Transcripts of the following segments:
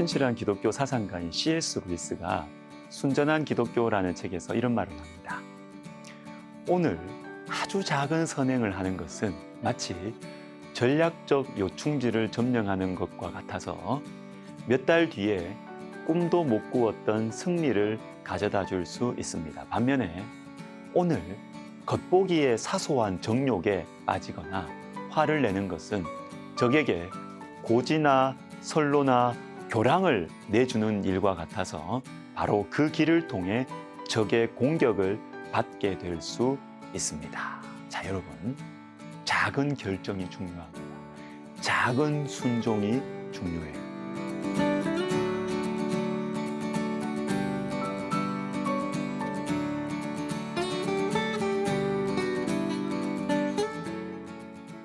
신실한 기독교 사상가인 C.S. 루이스가 순전한 기독교라는 책에서 이런 말을 합니다. 오늘 아주 작은 선행을 하는 것은 마치 전략적 요충지를 점령하는 것과 같아서 몇 달 뒤에 꿈도 못 꾸었던 승리를 가져다 줄 수 있습니다. 반면에 오늘 겉보기에 사소한 정욕에 빠지거나 화를 내는 것은 적에게 고지나 선로나 교량을 내주는 일과 같아서 바로 그 길을 통해 적의 공격을 받게 될 수 있습니다. 자, 여러분, 작은 결정이 중요합니다. 작은 순종이 중요해요.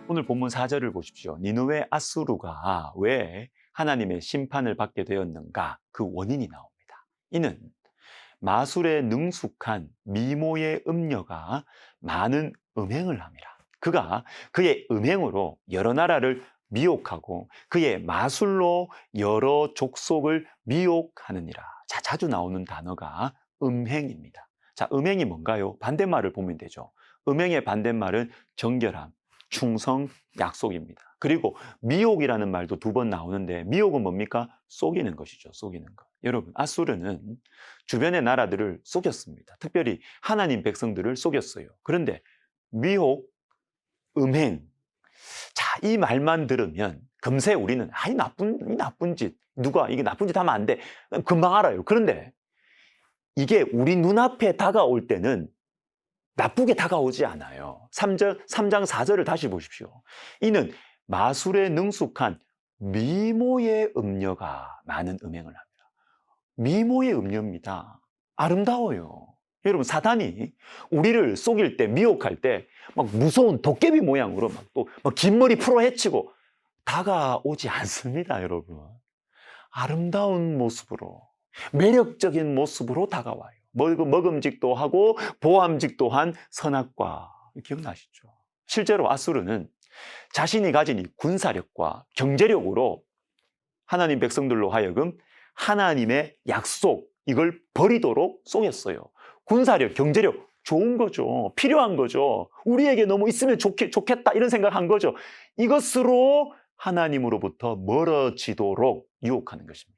오늘 본문 4절을 보십시오. 니느웨 아수르가 왜 하나님의 심판을 받게 되었는가? 그 원인이 나옵니다. 이는 마술에 능숙한 미모의 음녀가 많은 음행을 함이라. 그가 그의 음행으로 여러 나라를 미혹하고 그의 마술로 여러 족속을 미혹하느니라. 자, 자주 나오는 단어가 음행입니다. 자, 음행이 뭔가요? 반대말을 보면 되죠. 음행의 반대말은 정결함, 충성, 약속입니다. 그리고 미혹이라는 말도 2번 나오는데 미혹은 뭡니까? 속이는 것이죠. 속이는 것. 여러분, 아수르는 주변의 나라들을 속였습니다. 특별히 하나님 백성들을 속였어요. 그런데 미혹, 음행, 자, 이 말만 들으면 금세 우리는 이 나쁜 짓, 누가 이게 나쁜 짓 하면 안 돼. 금방 알아요. 그런데 이게 우리 눈앞에 다가올 때는 나쁘게 다가오지 않아요. 3장 4절을 다시 보십시오. 이는 마술에 능숙한 미모의 음녀가 많은 음행을 합니다. 미모의 음녀입니다. 아름다워요. 여러분, 사단이 우리를 속일 때, 미혹할 때 막 무서운 도깨비 모양으로 막 긴 머리 풀어 헤치고 다가오지 않습니다, 여러분. 아름다운 모습으로, 매력적인 모습으로 다가와요. 먹음직도 하고 보암직도 한 선악과. 기억나시죠? 실제로 아수르는 자신이 가진 이 군사력과 경제력으로 하나님 백성들로 하여금 하나님의 약속, 이걸 버리도록 속였어요. 군사력, 경제력, 좋은 거죠. 필요한 거죠. 우리에게 너무 있으면 좋겠다 이런 생각한 거죠. 이것으로 하나님으로부터 멀어지도록 유혹하는 것입니다.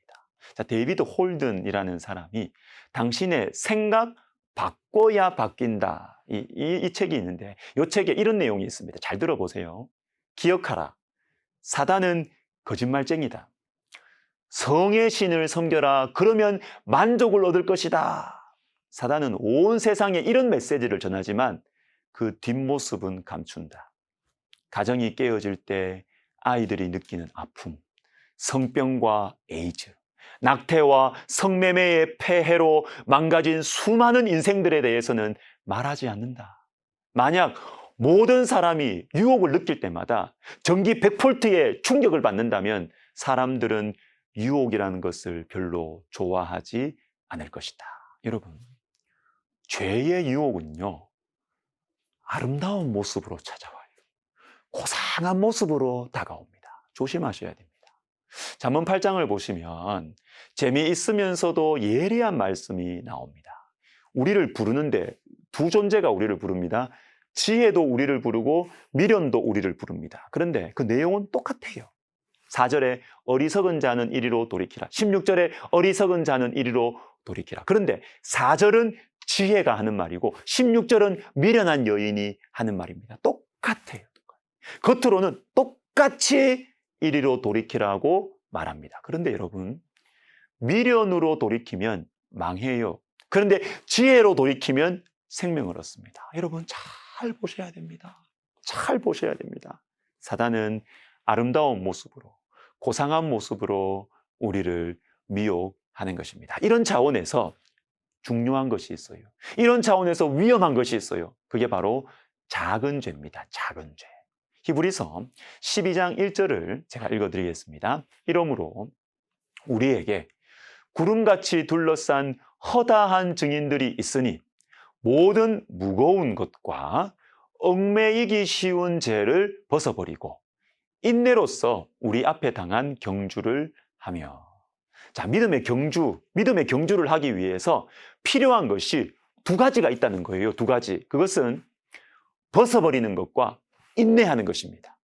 자, 데이비드 홀든이라는 사람이 당신의 생각 바꿔야 바뀐다. 이 책이 있는데 이 책에 이런 내용이 있습니다. 잘 들어보세요. 기억하라. 사단은 거짓말쟁이다. 성의 신을 섬겨라. 그러면 만족을 얻을 것이다. 사단은 온 세상에 이런 메시지를 전하지만 그 뒷모습은 감춘다. 가정이 깨어질 때 아이들이 느끼는 아픔, 성병과 에이즈, 낙태와 성매매의 폐해로 망가진 수많은 인생들에 대해서는 말하지 않는다. 만약 모든 사람이 유혹을 느낄 때마다 전기 100볼트의 충격을 받는다면 사람들은 유혹이라는 것을 별로 좋아하지 않을 것이다. 여러분, 죄의 유혹은요, 아름다운 모습으로 찾아와요. 고상한 모습으로 다가옵니다. 조심하셔야 됩니다. 잠언 8장을 보시면 재미있으면서도 예리한 말씀이 나옵니다. 우리를 부르는데 두 존재가 우리를 부릅니다. 지혜도 우리를 부르고 미련도 우리를 부릅니다. 그런데 그 내용은 똑같아요. 4절에 어리석은 자는 이리로 돌이키라. 16절에 어리석은 자는 이리로 돌이키라. 그런데 4절은 지혜가 하는 말이고 16절은 미련한 여인이 하는 말입니다. 똑같아요. 겉으로는 똑같이 이리로 돌이키라고 말합니다. 그런데 여러분, 미련으로 돌이키면 망해요. 그런데 지혜로 돌이키면 생명을 얻습니다. 여러분, 잘 보셔야 됩니다. 잘 보셔야 됩니다. 사단은 아름다운 모습으로, 고상한 모습으로 우리를 미혹하는 것입니다. 이런 차원에서 중요한 것이 있어요. 이런 차원에서 위험한 것이 있어요. 그게 바로 작은 죄입니다. 작은 죄. 히브리서 12장 1절을 제가 읽어드리겠습니다. 이러므로 우리에게 구름같이 둘러싼 허다한 증인들이 있으니 모든 무거운 것과 얽매이기 쉬운 죄를 벗어버리고 인내로써 우리 앞에 당한 경주를 하며. 자, 믿음의 경주를 하기 위해서 필요한 것이 두 가지가 있다는 거예요. 두 가지. 그것은 벗어버리는 것과 인내하는 것입니다.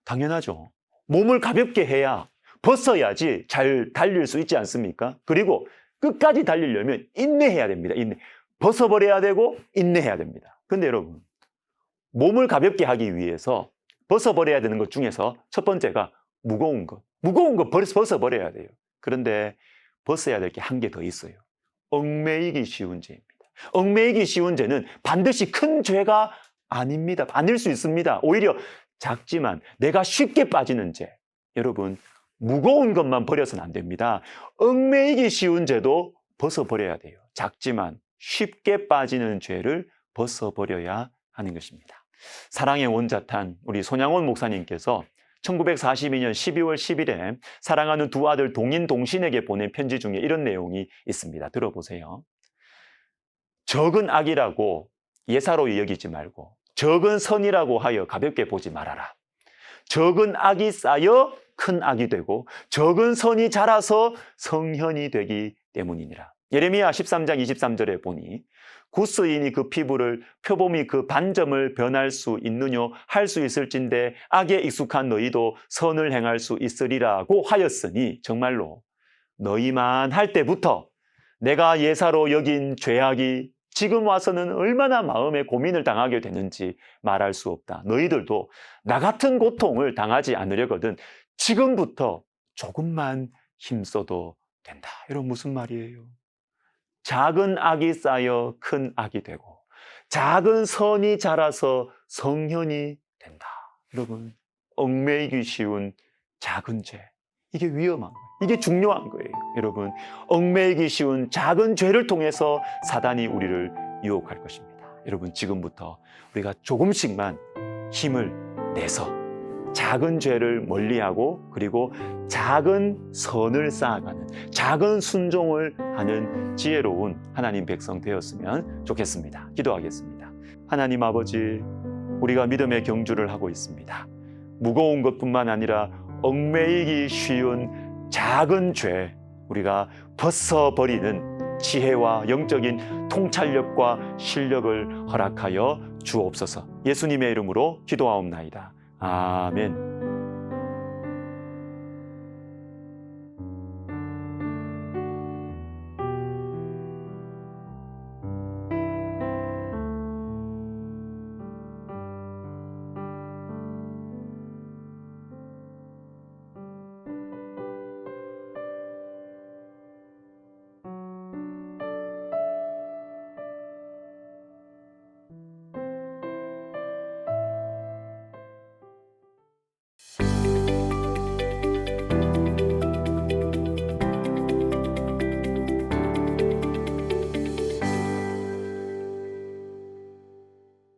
당연하죠. 몸을 가볍게 해야 벗어야지 잘 달릴 수 있지 않습니까? 그리고 끝까지 달리려면 인내해야 됩니다. 벗어버려야 되고 인내해야 됩니다. 근데 여러분, 몸을 가볍게 하기 위해서 벗어버려야 되는 것 중에서 첫 번째가 무거운 것 벗어버려야 돼요. 그런데 벗어야 될 게 한 개 더 있어요. 얽매이기 쉬운 죄입니다. 얽매이기 쉬운 죄는 반드시 큰 죄가 아닙니다. 아닐 수 있습니다. 오히려 작지만 내가 쉽게 빠지는 죄. 여러분, 무거운 것만 버려서는 안 됩니다. 얽매이기 쉬운 죄도 벗어버려야 돼요. 작지만 쉽게 빠지는 죄를 벗어버려야 하는 것입니다. 사랑의 원자탄 우리 손양원 목사님께서 1942년 12월 10일에 사랑하는 두 아들 동인 동신에게 보낸 편지 중에 이런 내용이 있습니다. 들어보세요. 적은 악이라고 예사로이 여기지 말고 적은 선이라고 하여 가볍게 보지 말아라. 적은 악이 쌓여 큰 악이 되고 적은 선이 자라서 성현이 되기 때문이니라. 예레미야 13장 23절에 보니 구스인이 그 피부를 표범이 그 반점을 변할 수 있느뇨 할 수 있을진데 악에 익숙한 너희도 선을 행할 수 있으리라고 하였으니 정말로 너희만 할 때부터 내가 예사로 여긴 죄악이 지금 와서는 얼마나 마음에 고민을 당하게 되는지 말할 수 없다. 너희들도 나 같은 고통을 당하지 않으려거든 지금부터 조금만 힘써도 된다. 이런 무슨 말이에요? 작은 악이 쌓여 큰 악이 되고 작은 선이 자라서 성현이 된다. 여러분, 얽매이기 쉬운 작은 죄, 이게 위험한 거예요. 이게 중요한 거예요. 여러분, 얽매이기 쉬운 작은 죄를 통해서 사단이 우리를 유혹할 것입니다. 여러분, 지금부터 우리가 조금씩만 힘을 내서 작은 죄를 멀리하고 그리고 작은 선을 쌓아가는 작은 순종을 하는 지혜로운 하나님 백성 되었으면 좋겠습니다. 기도하겠습니다. 하나님 아버지, 우리가 믿음의 경주를 하고 있습니다. 무거운 것뿐만 아니라 얽매이기 쉬운 작은 죄 우리가 벗어버리는 지혜와 영적인 통찰력과 실력을 허락하여 주옵소서. 예수님의 이름으로 기도하옵나이다. 아멘.